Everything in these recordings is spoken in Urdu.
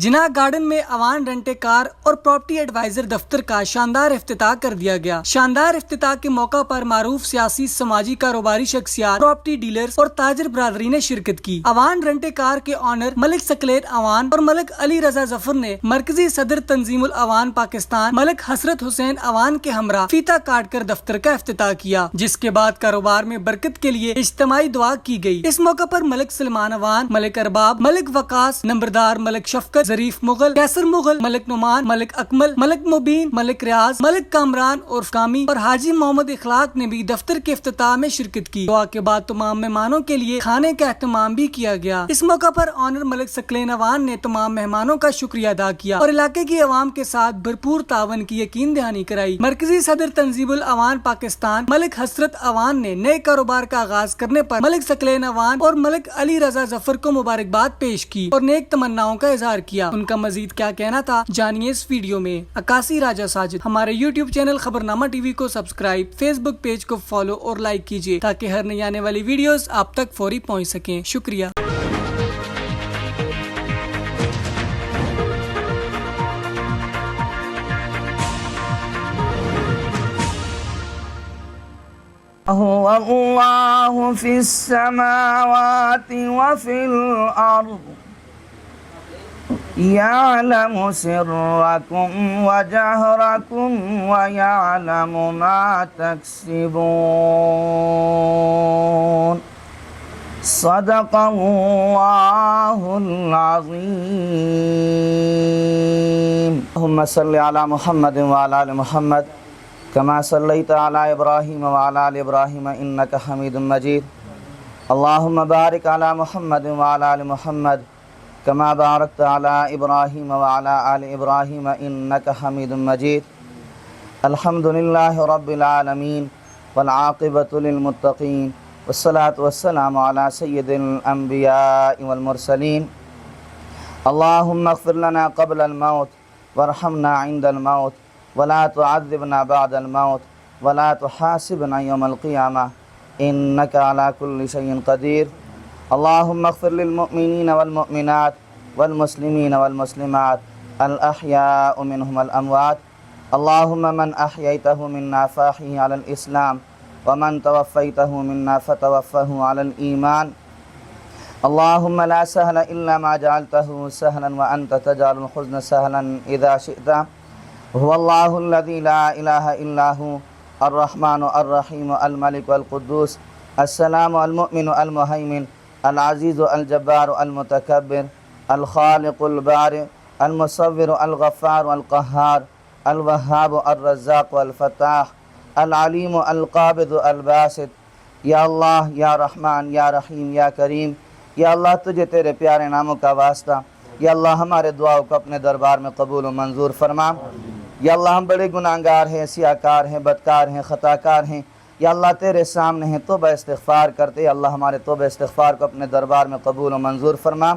جناح گارڈن میں اوان رنٹے کار اور پراپرٹی ایڈوائزر دفتر کا شاندار افتتاح کر دیا گیا۔ شاندار افتتاح کے موقع پر معروف سیاسی، سماجی، کاروباری شخصیات، پراپرٹی ڈیلرز اور تاجر برادری نے شرکت کی۔ اوان رنٹے کار کے آنر ملک ثقلین اوان اور ملک علی رضا ظفر نے مرکزی صدر تنظیم الاوان پاکستان ملک حسرت حسین اوان کے ہمراہ فیتہ کاٹ کر دفتر کا افتتاح کیا، جس کے بعد کاروبار میں برکت کے لیے اجتماعی دعا کی گئی۔ اس موقع پر ملک سلمان اوان، ملک ارباب، ملک وقاص نمبردار، ملک شفقت، ظریف مغل، کیسر مغل، ملک نعمان، ملک اکمل، ملک مبین، ملک ریاض، ملک کامران اور کامی اور حاجی محمد اخلاق نے بھی دفتر کے افتتاح میں شرکت کی۔ دعا کے بعد تمام مہمانوں کے لیے کھانے کا اہتمام بھی کیا گیا۔ اس موقع پر آنر ملک ثقلین اوان نے تمام مہمانوں کا شکریہ ادا کیا اور علاقے کی عوام کے ساتھ بھرپور تعاون کی یقین دہانی کرائی۔ مرکزی صدر تنظیم الاوان پاکستان ملک حسرت اوان نے نئے کاروبار کا آغاز کرنے پر ملک ثقلین اوان اور ملک علی رضا ظفر کو مبارکباد پیش کی اور نیک تمناؤں کا اظہار کیا۔ ان کا مزید کیا کہنا تھا، جانیے اس ویڈیو میں۔ عکاسی راجہ ساجد۔ ہمارے یوٹیوب چینل خبرنامہ ٹی وی کو سبسکرائب، فیس بک پیج کو فالو اور لائک کیجیے تاکہ ہر نئی آنے والی ویڈیوز آپ تک فوری پہنچ سکیں۔ شکریہ۔ هو الله في السماوات وفي الأرض يعلم سركم وجهركم ويعلم ما تكسبون صدق الله العظيم اللهم صل على محمد وعلى آل محمد كما صليت على إبراهيم وعلى آل إبراهيم إنك حميد مجيد اللهم بارك على محمد وعلى آل محمد كما باركت على إبراهيم وعلى آل إبراهيم إنك حميد مجيد الحمد لله رب العالمين والعاقبة للمتقين والصلاة والسلام على سيد الأنبياء والمرسلين اللهم اغفر لنا قبل الموت وارحمنا عند الموت ولا تعذبنا بعد الموت ولا تحاسبنا يوم القيامة إنك على كل شيء قدير اللهم اغفر للمؤمنين والمؤمنات والمسلمين والمسلمات الأحياء منهم الأموات اللهم من أحييته منا فأحيه على الإسلام ومن توفيته منا فتوفه على الإيمان اللهم لا سهل إلا ما جعلته سهلا وأنت تجعل الحزن سهلا إذا شئت هو الله الذي لا إله إلا هو الرحمن الرحيم الملك القدوس السلام المؤمن المهيمن العزيز الجبار المتكبر الخالق البارئ المصور الغفار القهار الوهاب الرزاق الفتاح العليم القابض الباسط یا اللہ، یا رحمان، یا رحیم، یا کریم، یا اللہ تجھے تیرے پیارے ناموں کا واسطہ، یا اللہ ہمارے دعاؤں کو اپنے دربار میں قبول و منظور فرما۔ یا اللہ ہم بڑے گناہگار ہیں، سیاہکار ہیں، بدکار ہیں، خطاکار ہیں، یا اللہ تیرے سامنے ہیں توبہ استغفار کرتے، یا اللہ ہمارے توبہ استغفار کو اپنے دربار میں قبول و منظور فرما۔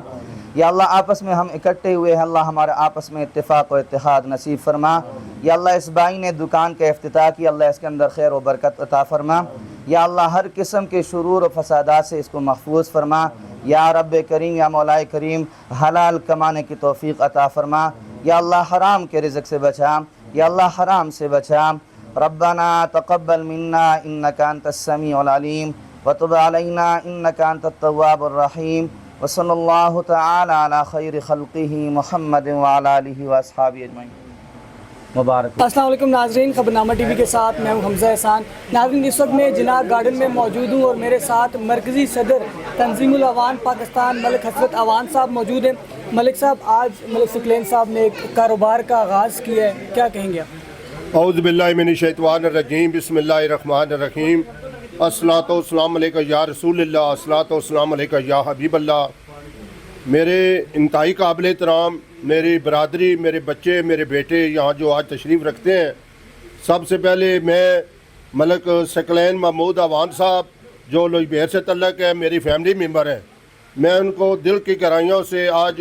یا اللہ آپس میں ہم اکٹھے ہوئے ہیں، اللہ ہمارے آپس میں اتفاق و اتحاد نصیب فرما۔ یا اللہ اس بھائی نے دکان کا افتتاح کیا، اللہ اس کے اندر خیر و برکت عطا فرما۔ یا اللہ ہر قسم کے شرور و فسادات سے اس کو محفوظ فرما۔ یا رب کریم، یا مولا کریم، حلال کمانے کی توفیق عطا فرما۔ یا اللہ حرام کے رزق سے بچا، یا اللہ حرام سے بچا۔ ربنا تقبل منا انك انت السميع العليم وتب علينا انك انت التواب الرحيم وصلى الله تعالى على خير خلقه محمد وعلى اله واصحابه اجمعين۔ مبارک۔ السلام علیکم ناظرین، خبرنامہ ٹی وی کے ساتھ میں ہوں حمزہ احسان۔ ناظرین اس وقت میں جناح گارڈن میں موجود ہوں اور میرے ساتھ مرکزی صدر تنظیم الاوان پاکستان ملک حسرت اوان صاحب موجود ہیں۔ ملک صاحب، آج ملک ثقلین صاحب نے ایک کاروبار کا آغاز کیا ہے، کیا کہیں گے آپ؟ اعوذ باللہ من الشیطان الرجیم، بسم اللہ الرحمن الرحیم، الصلاۃ والسلام علیکہ یا رسول اللہ، الصلاۃ والسلام علیکہ یا حبیب اللہ۔ میرے انتہائی قابل احترام میری برادری، میرے بچے، میرے بیٹے یہاں جو آج تشریف رکھتے ہیں، سب سے پہلے میں ملک ثقلین محمود اوان صاحب جو لوئی بہر سے تعلق ہے، میری فیملی ممبر ہیں، میں ان کو دل کی گہرائیوں سے آج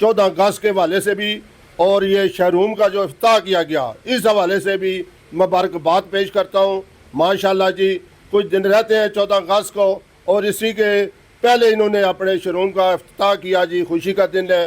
14 اگست کے حوالے سے بھی اور یہ شو روم کا جو افتتاح کیا گیا اس حوالے سے بھی مبارکباد پیش کرتا ہوں۔ ماشاءاللہ جی، کچھ دن رہتے ہیں 14 اگست کو اور اسی کے پہلے انہوں نے اپنے شو روم کا افتتاح کیا جی، خوشی کا دن ہے۔